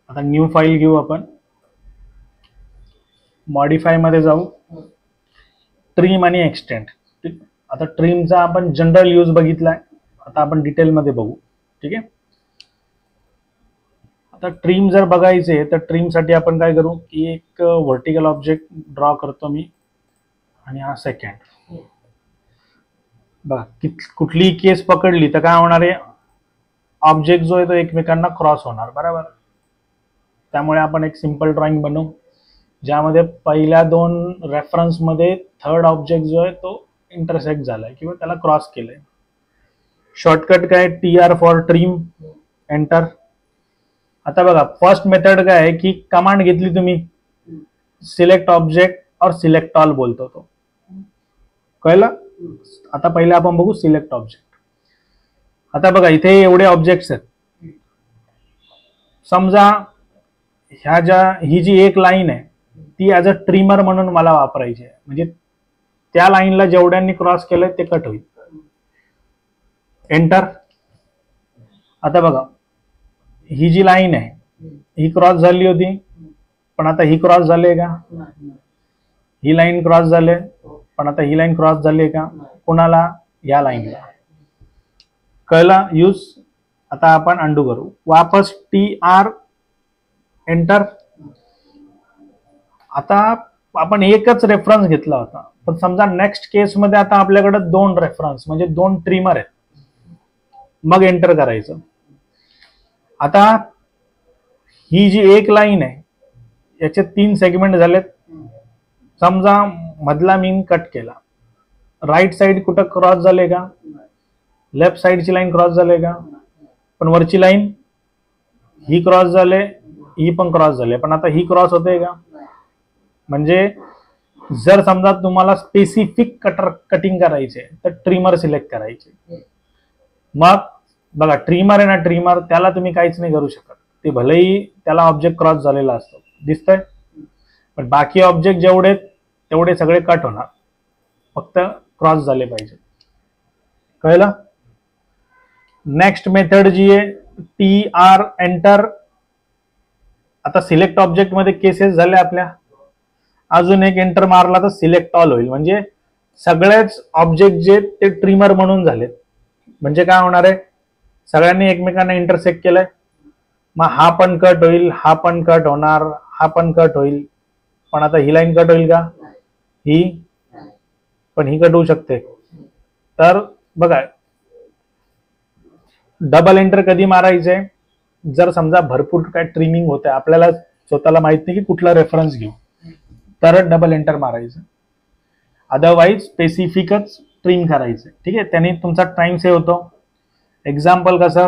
आता new file घेऊ आपण, मॉडिफाय मध्ये जाऊ, ट्रिम आणि एक्सटेंड. आता ट्रिमचा आपण जनरल यूज बघितलाय, आता आपण डिटेल मध्ये बघू. ठीक आहे. आता ट्रिम जर बघायचे तर ट्रिमसाठी आपण काय करू की एक व्हर्टिकल ऑब्जेक्ट ड्रॉ करतो मी, आणि हा सेकंड. बघा कुठलीही केस पकडली तर काय होणार आहे, ऑब्जेक्ट जो आहे तो एकमेकांना क्रॉस होणार, बरोबर. त्यामुळे आपण एक सिंपल ड्रॉइंग बनवू ज्यामध्ये पहिल्या दोन रेफरन्स मध्ये थर्ड ऑब्जेक्ट जो आहे तो इंटरसेक्ट झालाय किंवा त्याला क्रॉस केलंय. शॉर्टकट काय, TR फॉर ट्रिम, एंटर. आता बघा फर्स्ट मेथड काय आहे की कमांड घेतली तुम्ही, सिलेक्ट ऑब्जेक्ट और सिलेक्ट ऑल बोलतो तो, कळलं. आता पहिले आपण बघू सिलेक्ट ऑब्जेक्ट. आता बघा इथे एवढे ऑब्जेक्ट्स आहेत. समजा ही जी एक लाईन आहे ती ऍज अ ट्रिमर म्हणून मला वापरायची आहे, म्हणजे त्या लाईनला जेवढ्यांनी क्रॉस केलंय ते कट होईल. एंटर. आता बघा ही जी लाईन आहे ही क्रॉस झाली होती, पण आता ही क्रॉस झाली का, ही लाईन क्रॉस झाली, पण आता ही लाईन क्रॉस झाली का, कोणाला, या लाईनला. कळला यूज. आता आपण अंडू करू, वापस TR, एंटर. आता आपण एकच रेफरन्स घेतला होता, पण समजा नेक्स्ट केस मध्ये आता आपल्याकडे दोन रेफरन्स म्हणजे दोन ट्रिमर आहेत, मग एंटर करायचं. आता ही जी एक लाईन आहे याचे 3 सेगमेंट झालेत. समजा मधला मीन कट केला, राईट साइड कुठं क्रॉस झाले का, लेफ्ट साइडची लाईन क्रॉस झाले का, पण वरची लाईन ही क्रॉस झाले, ही पण क्रॉस झाले, पण आता ही क्रॉस होते का. म्हणजे जर समजा तुम्हाला स्पेसिफिक कटिंग करायचे तर ट्रिमर सिलेक्ट करायचे. मग बघा ट्रिमर आहे ना, ट्रिमर त्याला तुम्ही काहीच नाही करू शकत, ते भलेही त्याला ऑब्जेक्ट क्रॉस झालेला असतो, दिसतंय, पण बाकी ऑब्जेक्ट जेवढे तेवढे सगळे कट होणार, फक्त क्रॉस झाले पाहिजे. कळलं. नेक्स्ट मेथड जी आहे TR, एंटर. आता सिलेक्ट ऑब्जेक्ट मध्ये केसेस झाले आपल्या, अजून एक एंटर मारला तर सिलेक्ट ऑल होईल, म्हणजे सगळेच ऑब्जेक्ट जे ते ट्रिमर म्हणून झालेत. म्हणजे काय होणार आहे, सगळ्यांनी एकमेकांना इंटरसेक्ट केलंय, मग हा पण कट होईल, हा पण कट होणार, हा पण कट होईल, पण आता ही लाईन कट होईल का, ही पण ही कट होऊ शकते. तर बघा डबल एंटर कधी मारायचे, जर समजा भरपूर काय ट्रिमिंग होते, आपल्याला स्वतःला माहित नाही की कुठला रेफरन्स घेऊ, तर डबल एंटर मारायचं. अदरवाईज स्पेसिफिकच ट्रिम करायचं. ठीक आहे, त्याने तुमचा टाइम सेव्ह होतो. एक्झाम्पल कसं,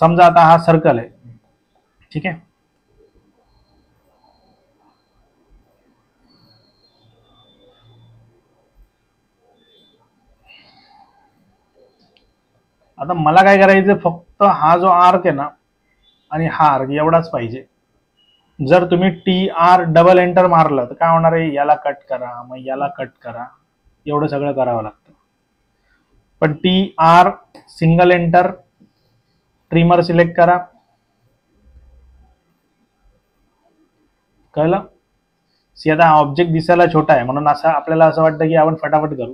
समजा आता हा सर्कल आहे, ठीक आहे, आता मला काय करायचं, फक्त हा जो आर्क आहे ना आणि हा आर्क एवढाच पाहिजे. जर तुम्ही TR डबल एंटर मारलं तर काय होणार आहे, याला कट करा, मग याला कट करा, एवढं सगळं करावं लागतं. पण TR single enter, trimmer select करा. कळलं. आता ऑब्जेक्ट दिसायला छोटा आहे म्हणून असं आपल्याला असं वाटतं की आपण फटाफट करू,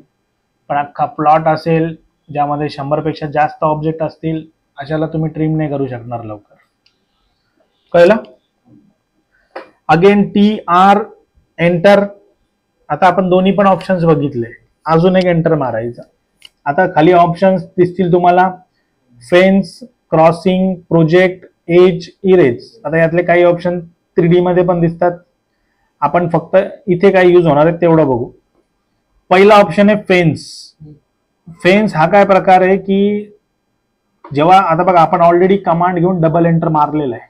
पण अख्खा प्लॉट असेल ज्यामध्ये 100 पेक्षा जास्त ऑब्जेक्ट असतील, अशाला तुम्ही ट्रिम नाही करू शकणार लवकर. कळलं. Again TR, enter. आता आपण दोन्ही पण ऑप्शन्स बघितले, अजून एक एंटर मारायचा. आता खाली ऑप्शन्स दिसतील तुम्हाला, fence, crossing, project, edge, erase. आता यातले काही ऑप्शन 3D मध्ये पण दिसतात, आपण फक्त इथे काय यूज होणार आहे तेवढं बघू. पहिला ऑप्शन आहे फेन्स. फेन्स हा काय प्रकार आहे की जेव्हा आता बघा आपण ऑलरेडी कमांड घेऊन डबल एंटर मारलेला आहे,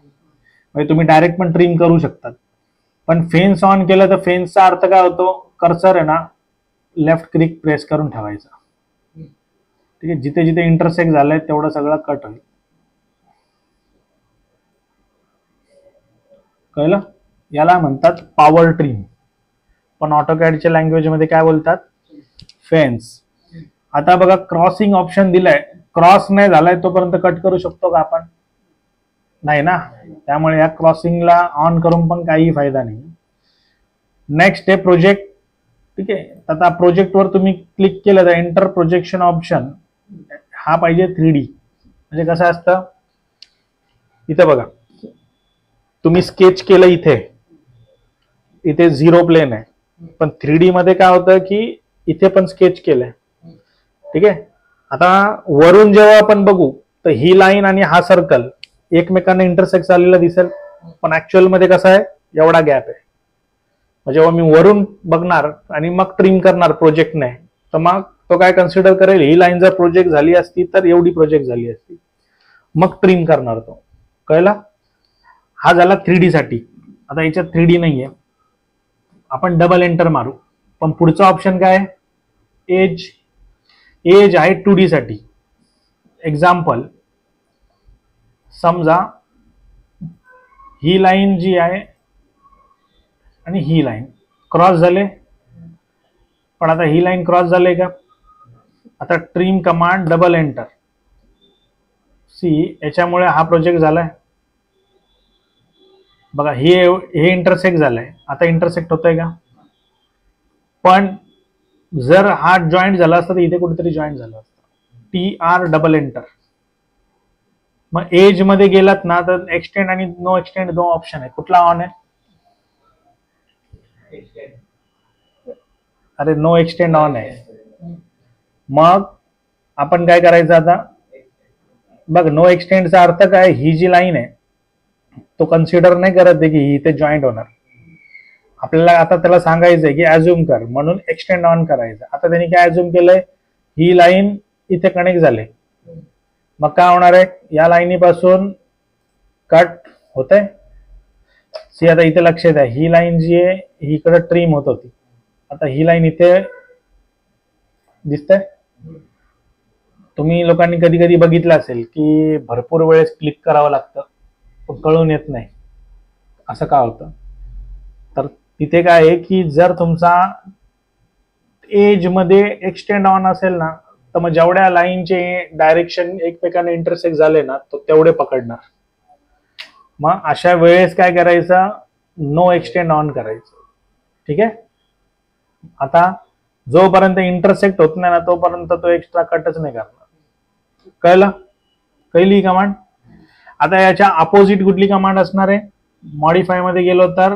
म्हणजे तुम्ही डायरेक्ट पण ट्रिम करू शकतात, पण फेन्स ऑन केलं तर फेन्सचा अर्थ काय होतो, कर्सर आहे ना लेफ्ट क्लिक प्रेस करून ठेवायचा. ठीक आहे, जिथे जिथे इंटरसेक्ट झालंय तेवढं सगळं कट होईल. कळलं. याला म्हणतात पॉवर ट्रिम, पण ऑटोकॅडच्या लँग्वेज मध्ये काय बोलतात, फेन्स. आता बघा क्रॉसिंग ऑप्शन दिलाय, क्रॉस नाही झालाय तोपर्यंत कट करू शकतो का आपण, नाही ना, त्यामुळे या क्रॉसिंगला ऑन करून पण काही फायदा नाही. नेक्स्ट आहे प्रोजेक्ट. ठीक आहे, आता प्रोजेक्टवर तुम्ही क्लिक केलं तर एंटर प्रोजेक्शन ऑप्शन हा पाहिजे 3D. म्हणजे कसं असतं, इथे बघा तुम्ही स्केच केलं, इथे 0 प्लेन आहे, पण 3D मध्ये काय होतं की इथे पण स्केच केलंय. ठीक आहे, आता वरून जेव्हा आपण बघू तर ही लाईन आणि हा सर्कल एकमेकांना इंटरसेक्ट झालेला दिसेल, पण ऍक्च्युअल मध्ये कसं आहे, एवढा गॅप आहे. जेव्हा मी वरून बघणार आणि मग ट्रिम करणार प्रोजेक्टने, तर मग तो काय कन्सिडर करेल, ही लाईन जर प्रोजेक्ट झाली असती तर एवढी प्रोजेक्ट झाली असती, मग ट्रिम करणार तो. कळला? हा झाला 3D साठी. आता याच्यात 3D नाहीये, आपण डबल एंटर मारू. पण पुढचा ऑप्शन काय आहे, एज आहे 2D साठी. एक्झाम्पल, समजा ही लाईन जी आहे आणि ही लाईन क्रॉस झाले, पण आता ही लाईन क्रॉस झाले का, आता ट्रिम कमांड डबल एंटर. याच्यामुळे हा प्रोजेक्ट झालाय बघा, हे इंटरसेक्ट झालंय. आता इंटरसेक्ट होतंय का, पण जर हा जॉईंट झाला असता तर इथे कुठेतरी जॉईंट झाला असता. TR double enter. मग एज मध्ये गेलात ना तर एक्सटेंड आणि नो एक्सटेंड दोन ऑप्शन आहे, कुठला ऑन आहे? अरे नो एक्सटेंड ऑन आहे. मग आपण काय करायचं आता, बघ नो एक्सटेंडचा अर्थ काय, ही जी लाईन आहे तो कन्सिडर नाही करत आहे की ही इथे जॉईंट होणार. आपल्याला आता त्याला सांगायचंय की अज्युम कर, म्हणून एक्सटेंड ऑन करायचं. आता त्यांनी काय अज्युम केलंय, ही लाईन इथे कनेक्ट झाले, मग काय होणार आहे, या लाईनीपासून कट होतंय. आता इथे लक्षात आहे, ही लाईन जी आहे ही इकडे ट्रिम होत होती, आता ही लाईन इथे दिसतंय. तुम्ही लोकांनी कधी कधी बघितलं असेल की भरपूर वेळेस क्लिक करावं लागतं, पण कळून येत नाही. असं का होतं, तर तिथे काय आहे की जर तुमचा एज मध्ये एक्सटेंड ऑन असेल ना, तर मग जेवढ्या लाईनचे डायरेक्शन एकमेकांना इंटरसेक्ट झाले ना, तो तेवढे पकडणार. मग अशा वेळेस काय करायचं, नो एक्सटेंड ऑन करायचं. ठीक आहे, आता जोपर्यंत इंटरसेक्ट होत नाही ना तोपर्यंत तो एक्स्ट्रा कटच नाही करणार. कळलं? कळली कमांड? आता याच्या अपोजिट कुठली कमांड असणार आहे, मॉडिफाय मध्ये गेलो तर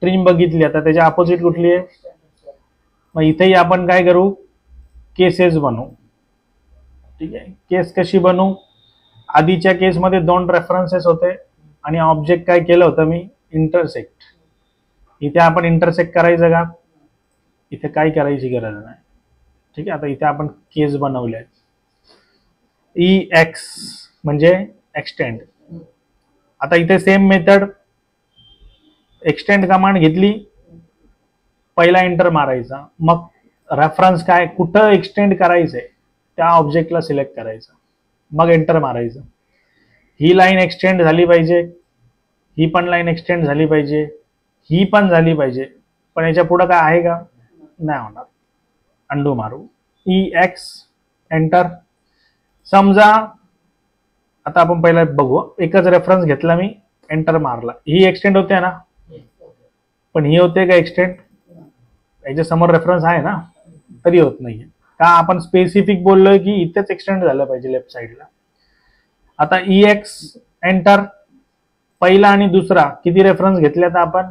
ट्रिम बघितली, आता त्याच्या अपोजिट कुठली आहे, मग इथेही आपण काय करू, केसेस बनवू. ठीक आहे, केस कशी बनवू, आधीच्या केसमध्ये 2 रेफरन्सेस होते आणि ऑब्जेक्ट काय केलं होतं मी, इंटरसेक्ट. इथे आपण इंटरसेक्ट करायचं का, इथे काय करायची गरज नाही. ठीक आहे, आता इथे आपण केस बनवले आहेत. EX म्हणजे एक्सटेंड. आता इथे सेम मेथड, एक्सटेंड कमांड घेतली, पहिला एंटर मारायचा, मग रेफरन्स काय कुठं एक्सटेंड करायचंय त्या ऑब्जेक्टला सिलेक्ट करायचं, मग एंटर मारायचं. ही लाईन एक्सटेंड झाली पाहिजे, ही पण लाईन एक्सटेंड झाली पाहिजे, ही पण झाली पाहिजे, पण याच्या पुढं काय आहे का, नाही होणार. अंडू मारू, EX एंटर. समजा आता आपण पहिला बघू, एकच रेफरन्स घेतला मी, एंटर मारला, ही एक्सटेंड होते ना, पण ही होते का एक्सटेंड, याच्या समोर रेफरन्स आहे ना, तरी होत नाहीये का, आपण स्पेसिफिक बोललोय की इथेच एक्सटेंड झालं पाहिजे लेफ्ट साईडला. आता EX एंटर, पहिला आणि दुसरा किती रेफरन्स घेतल्यात आपण,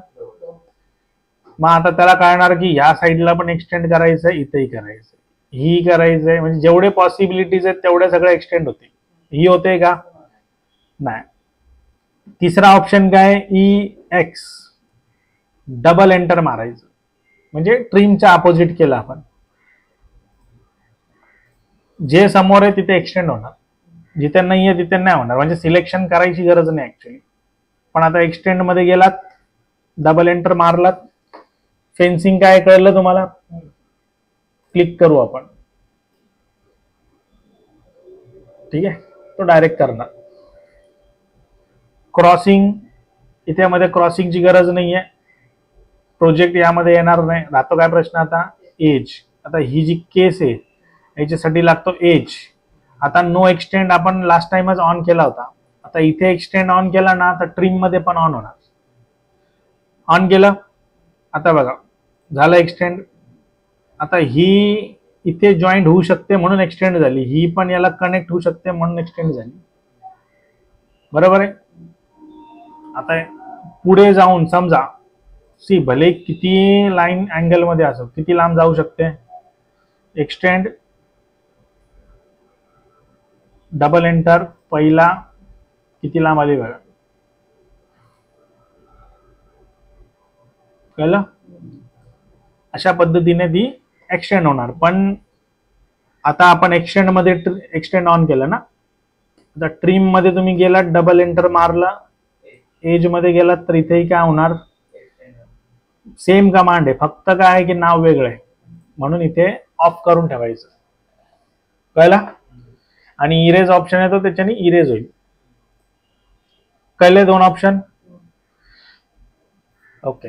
मग आता त्याला कळणार की ह्या साईडला पण एक्सटेंड करायचं, इथेही करायचं, ही करायचंय, म्हणजे जेवढे पॉसिबिलिटीज आहेत तेवढे सगळे एक्सटेंड होते. ही होते का, नाही. तिसरा ऑप्शन काय, EX डबल एंटर मारायचं, म्हणजे ट्रिमच्या अपोजिट केलं आपण. जे समोर आहे तिथे एक्सटेंड होणार, जिथे नाहीये तिथे नाही होणार, म्हणजे सिलेक्शन करायची गरज नाही ऍक्च्युली. पण आता एक्सटेंड मध्ये गेलात, डबल एंटर मारलात, फेन्सिंग काय कळलं तुम्हाला, क्लिक करू आपण. ठीक आहे, तो डायरेक्ट करणार. क्रॉसिंग, इथे मध्ये क्रॉसिंगची गरज नाहीये, प्रोजेक्ट यामध्ये येणार नाही. राहतो काय प्रश्न आता, एज. आता ही जी केस आहे याच्यासाठी लागतो एज. आता नो एक्सटेंड आपण लास्ट टाइमच ऑन केला होता, आता इथे एक्सटेंड ऑन केला ना तर ट्रिम मध्ये पण ऑन होणार. ऑन केलं, आता बघा झालं एक्सटेंड. आता ही इथे जॉईंट होऊ शकते म्हणून एक्सटेंड झाली, ही पण याला कनेक्ट होऊ शकते म्हणून एक्सटेंड झाली. बरोबर आहे. आता पुढे जाऊन समजा सी भले किती लाईन अँगल मध्ये असो, किती लांब जाऊ शकते. एक्सटेंड, डबल एंटर, पहिला किती लांब आली बघा, कळलं. अशा पद्धतीने ती एक्सटेंड होणार. पण आता आपण एक्सटेंड मध्ये एक्सटेंड ऑन केलं ना, आता ट्रिम मध्ये तुम्ही गेलात, डबल एंटर मारला, एज मध्ये गेलात तर इथेही काय होणार, सेम कमांड आहे, फक्त काय आहे की नाव वेगळं आहे म्हणून इथे ऑफ करून ठेवायचं. कळलं. आणि इरेज ऑप्शन येतो त्याच्याने इरेज होईल. कळले दोन ऑप्शन. ओके.